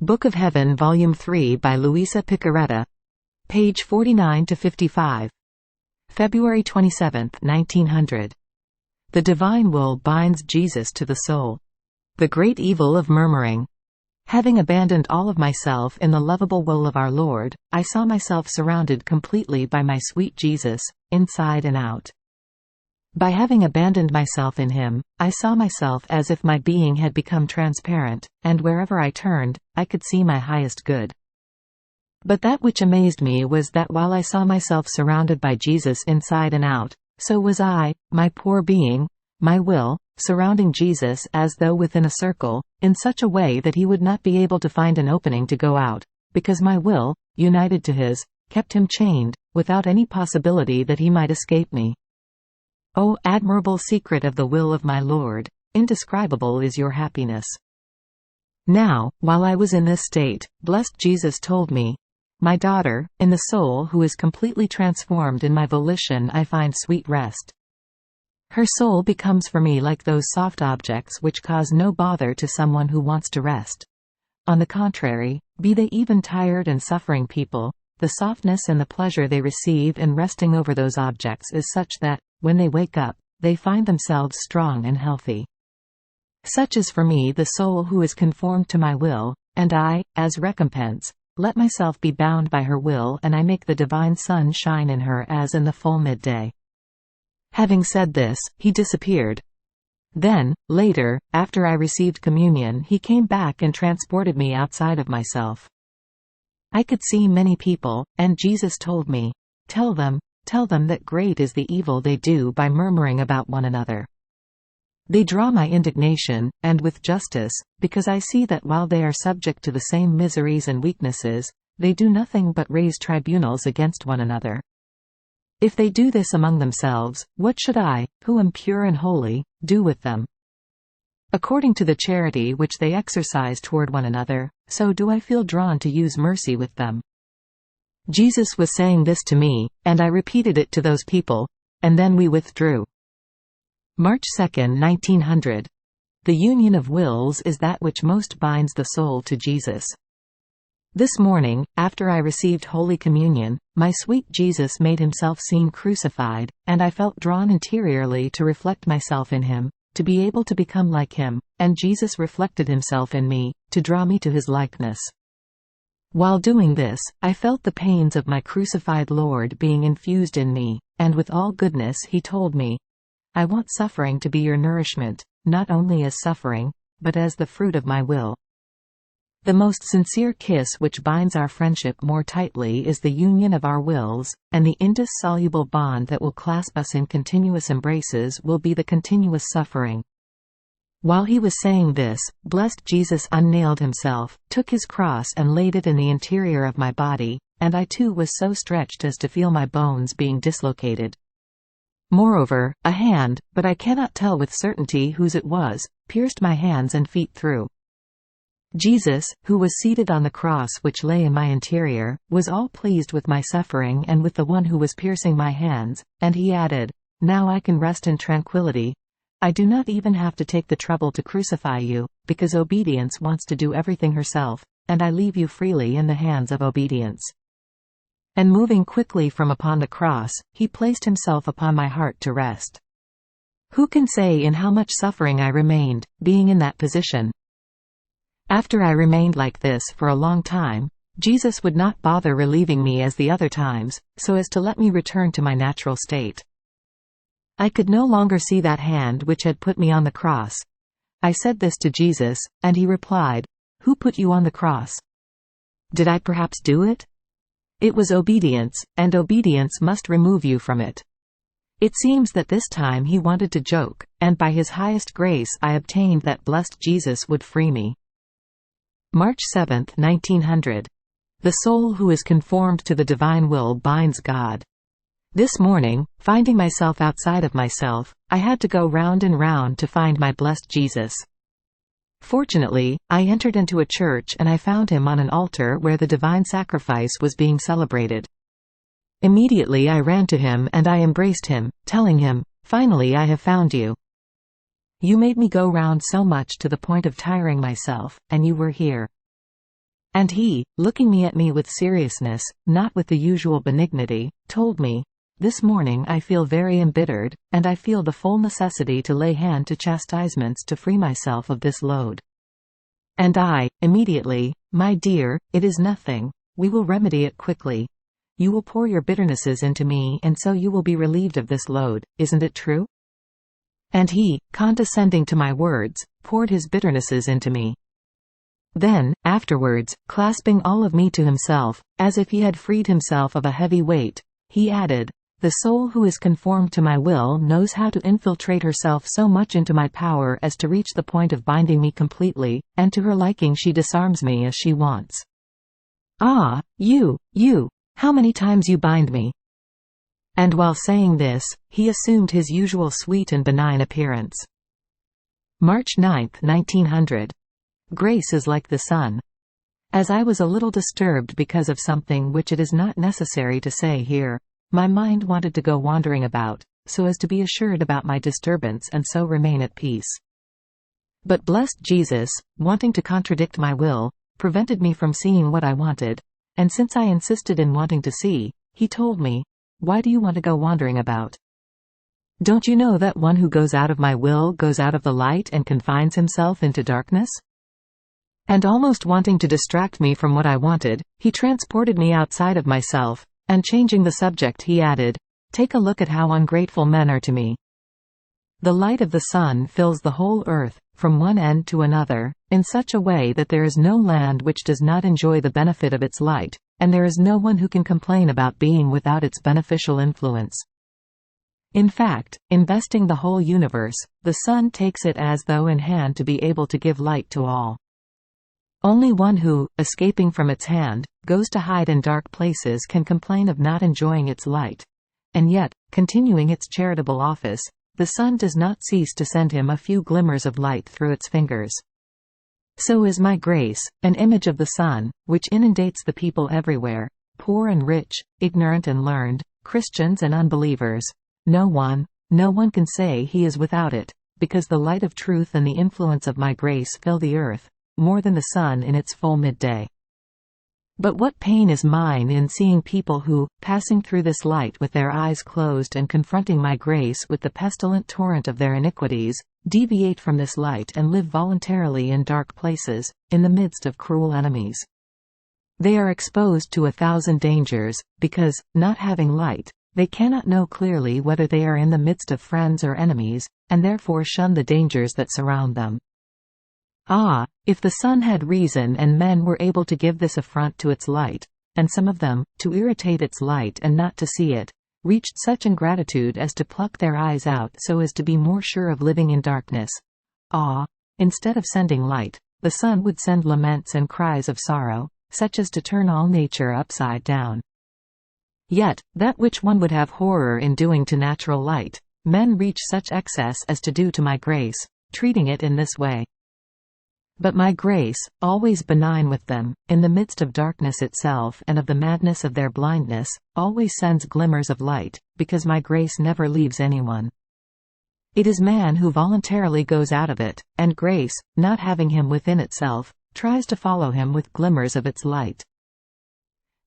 Book of Heaven Volume 3 by Luisa Piccarreta. Page 49–55. February 27, 1900. The divine will binds Jesus to the soul. The great evil of murmuring. Having abandoned all of myself in the lovable will of our Lord, I saw myself surrounded completely by my sweet Jesus, inside and out. By having abandoned myself in Him, I saw myself as if my being had become transparent, and wherever I turned, I could see my highest good. But that which amazed me was that while I saw myself surrounded by Jesus inside and out, so was I, my poor being, my will, surrounding Jesus as though within a circle, in such a way that He would not be able to find an opening to go out, because my will, united to His, kept Him chained, without any possibility that He might escape me. O admirable secret of the will of my Lord, indescribable is your happiness. Now, while I was in this state, blessed Jesus told me, "My daughter, in the soul who is completely transformed in my volition I find sweet rest." Her soul becomes for me like those soft objects which cause no bother to someone who wants to rest. On the contrary, be they even tired and suffering people, the softness and the pleasure they receive in resting over those objects is such that, when they wake up, they find themselves strong and healthy. Such is for me the soul who is conformed to my will, and I, as recompense, let myself be bound by her will, and I make the divine sun shine in her as in the full midday. Having said this, he disappeared. Then, later, after I received communion, he came back and transported me outside of myself. I could see many people, and Jesus told me, Tell them that great is the evil they do by murmuring about one another. They draw my indignation, and with justice, because I see that while they are subject to the same miseries and weaknesses, they do nothing but raise tribunals against one another. If they do this among themselves, what should I, who am pure and holy, do with them? According to the charity which they exercise toward one another, so do I feel drawn to use mercy with them. Jesus was saying this to me, and I repeated it to those people, and then we withdrew. March 2, 1900. The union of wills is that which most binds the soul to Jesus. This morning, after I received Holy Communion, my sweet Jesus made Himself seen crucified, and I felt drawn interiorly to reflect myself in Him, to be able to become like Him, and Jesus reflected Himself in me, to draw me to His likeness. While doing this, I felt the pains of my crucified Lord being infused in me, and with all goodness He told me, "I want suffering to be your nourishment, not only as suffering, but as the fruit of my will." The most sincere kiss which binds our friendship more tightly is the union of our wills, and the indissoluble bond that will clasp us in continuous embraces will be the continuous suffering. While he was saying this, blessed Jesus unnailed himself, took his cross and laid it in the interior of my body, and I too was so stretched as to feel my bones being dislocated. Moreover, a hand, but I cannot tell with certainty whose it was, pierced my hands and feet through. Jesus, who was seated on the cross which lay in my interior, was all pleased with my suffering and with the one who was piercing my hands, and he added, "Now I can rest in tranquility. I do not even have to take the trouble to crucify you, because obedience wants to do everything herself, and I leave you freely in the hands of obedience." And moving quickly from upon the cross, he placed himself upon my heart to rest. Who can say in how much suffering I remained, being in that position? After I remained like this for a long time, Jesus would not bother relieving me as the other times, so as to let me return to my natural state. I could no longer see that hand which had put me on the cross. I said this to Jesus, and he replied, "Who put you on the cross? Did I perhaps do it? It was obedience, and obedience must remove you from it." It seems that this time he wanted to joke, and by his highest grace I obtained that blessed Jesus would free me. March 7, 1900. The soul who is conformed to the divine will binds God. This morning, finding myself outside of myself, I had to go round and round to find my blessed Jesus. Fortunately, I entered into a church and I found him on an altar where the divine sacrifice was being celebrated. Immediately I ran to him and I embraced him, telling him, "Finally I have found you. You made me go round so much to the point of tiring myself, and you were here." And he, looking at me with seriousness, not with the usual benignity, told me, "This morning I feel very embittered, and I feel the full necessity to lay hand to chastisements to free myself of this load." And I, immediately, "My dear, it is nothing. We will remedy it quickly. You will pour your bitternesses into me, and so you will be relieved of this load, isn't it true?" And he, condescending to my words, poured his bitternesses into me. Then, afterwards, clasping all of me to himself, as if he had freed himself of a heavy weight, he added, "The soul who is conformed to my will knows how to infiltrate herself so much into my power as to reach the point of binding me completely, and to her liking she disarms me as she wants. Ah, you, how many times you bind me!" And while saying this, he assumed his usual sweet and benign appearance. March 9, 1900. Grace is like the sun. As I was a little disturbed because of something which it is not necessary to say here, my mind wanted to go wandering about, so as to be assured about my disturbance and so remain at peace. But blessed Jesus, wanting to contradict my will, prevented me from seeing what I wanted, and since I insisted in wanting to see, he told me, "Why do you want to go wandering about? Don't you know that one who goes out of my will goes out of the light and confines himself into darkness?" And almost wanting to distract me from what I wanted, he transported me outside of myself, and changing the subject he added, "Take a look at how ungrateful men are to me. The light of the sun fills the whole earth, from one end to another, in such a way that there is no land which does not enjoy the benefit of its light, and there is no one who can complain about being without its beneficial influence. In fact, investing the whole universe, the sun takes it as though in hand to be able to give light to all. Only one who, escaping from its hand, goes to hide in dark places can complain of not enjoying its light. And yet, continuing its charitable office, the sun does not cease to send him a few glimmers of light through its fingers. So is my grace, an image of the sun, which inundates the people everywhere, poor and rich, ignorant and learned, Christians and unbelievers. No one can say he is without it, because the light of truth and the influence of my grace fill the earth, more than the sun in its full midday. But what pain is mine in seeing people who, passing through this light with their eyes closed and confronting my grace with the pestilent torrent of their iniquities, deviate from this light and live voluntarily in dark places, in the midst of cruel enemies. They are exposed to 1,000 dangers, because, not having light, they cannot know clearly whether they are in the midst of friends or enemies, and therefore shun the dangers that surround them. Ah, if the sun had reason and men were able to give this affront to its light, and some of them, to irritate its light and not to see it, reached such ingratitude as to pluck their eyes out so as to be more sure of living in darkness. Ah, instead of sending light, the sun would send laments and cries of sorrow, such as to turn all nature upside down. Yet, that which one would have horror in doing to natural light, men reach such excess as to do to my grace, treating it in this way. But my grace, always benign with them, in the midst of darkness itself and of the madness of their blindness, always sends glimmers of light, because my grace never leaves anyone. It is man who voluntarily goes out of it, and grace, not having him within itself, tries to follow him with glimmers of its light.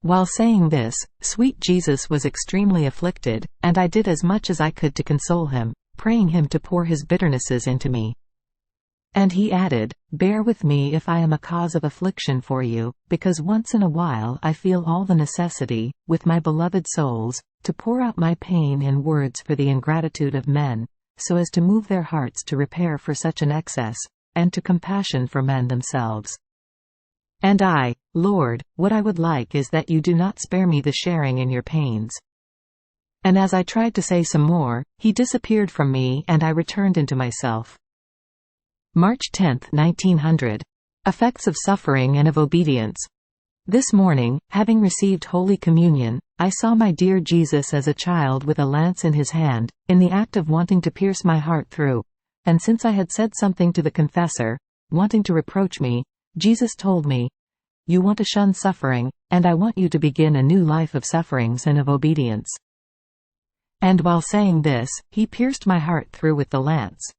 While saying this, sweet Jesus was extremely afflicted, and I did as much as I could to console him, praying him to pour his bitternesses into me. And he added, "Bear with me if I am a cause of affliction for you, because once in a while I feel all the necessity, with my beloved souls, to pour out my pain in words for the ingratitude of men, so as to move their hearts to repair for such an excess, and to compassion for men themselves. And I, Lord, what I would like is that you do not spare me the sharing in your pains." And as I tried to say some more, he disappeared from me and I returned into myself. March 10, 1900. Effects of suffering and of obedience. This morning, having received Holy Communion, I saw my dear Jesus as a child with a lance in his hand, in the act of wanting to pierce my heart through, and since I had said something to the confessor, wanting to reproach me, Jesus told me, "You want to shun suffering, and I want you to begin a new life of sufferings and of obedience." And while saying this, he pierced my heart through with the lance.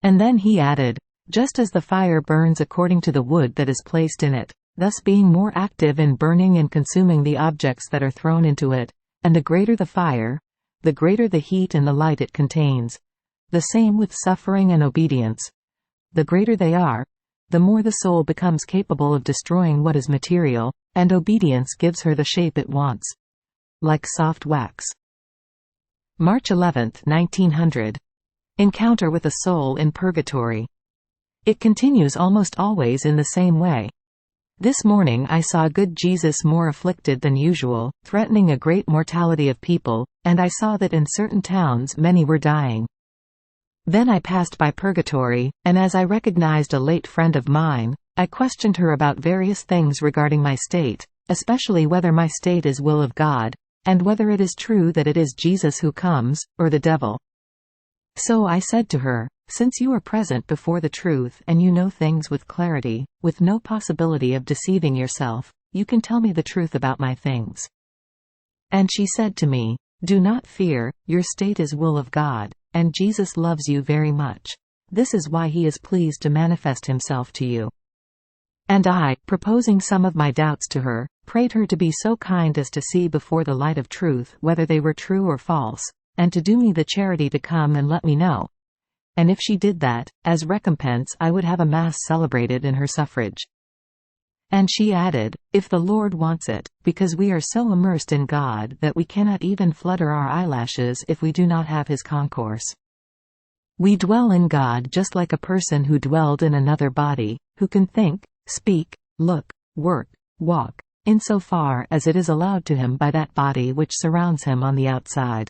And then he added, "Just as the fire burns according to the wood that is placed in it, thus being more active in burning and consuming the objects that are thrown into it, and the greater the fire, the greater the heat and the light it contains. The same with suffering and obedience. The greater they are, the more the soul becomes capable of destroying what is material, and obedience gives her the shape it wants. Like soft wax. March 11, 1900. Encounter with a soul in purgatory. It continues almost always in the same way. This morning I saw good Jesus more afflicted than usual, threatening a great mortality of people, and I saw that in certain towns many were dying. Then I passed by purgatory, and as I recognized a late friend of mine, I questioned her about various things regarding my state, especially whether my state is will of God, and whether it is true that it is Jesus who comes, or the devil. So I said to her, "Since you are present before the truth and you know things with clarity, with no possibility of deceiving yourself, you can tell me the truth about my things." And she said to me, "Do not fear, your state is will of God, and Jesus loves you very much. This is why he is pleased to manifest himself to you." And I, proposing some of my doubts to her, prayed her to be so kind as to see before the light of truth whether they were true or false, and to do me the charity to come and let me know. And if she did that, as recompense I would have a mass celebrated in her suffrage. And she added, "If the Lord wants it, because we are so immersed in God that we cannot even flutter our eyelashes if we do not have his concourse. We dwell in God just like a person who dwelled in another body, who can think, speak, look, work, walk, insofar as it is allowed to him by that body which surrounds him on the outside.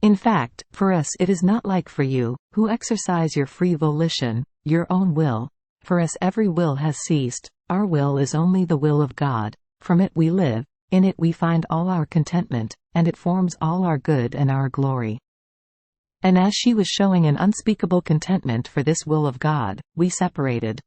In fact, for us it is not like for you, who exercise your free volition, your own will. For us every will has ceased, our will is only the will of God, from it we live, in it we find all our contentment, and it forms all our good and our glory." And as she was showing an unspeakable contentment for this will of God, we separated.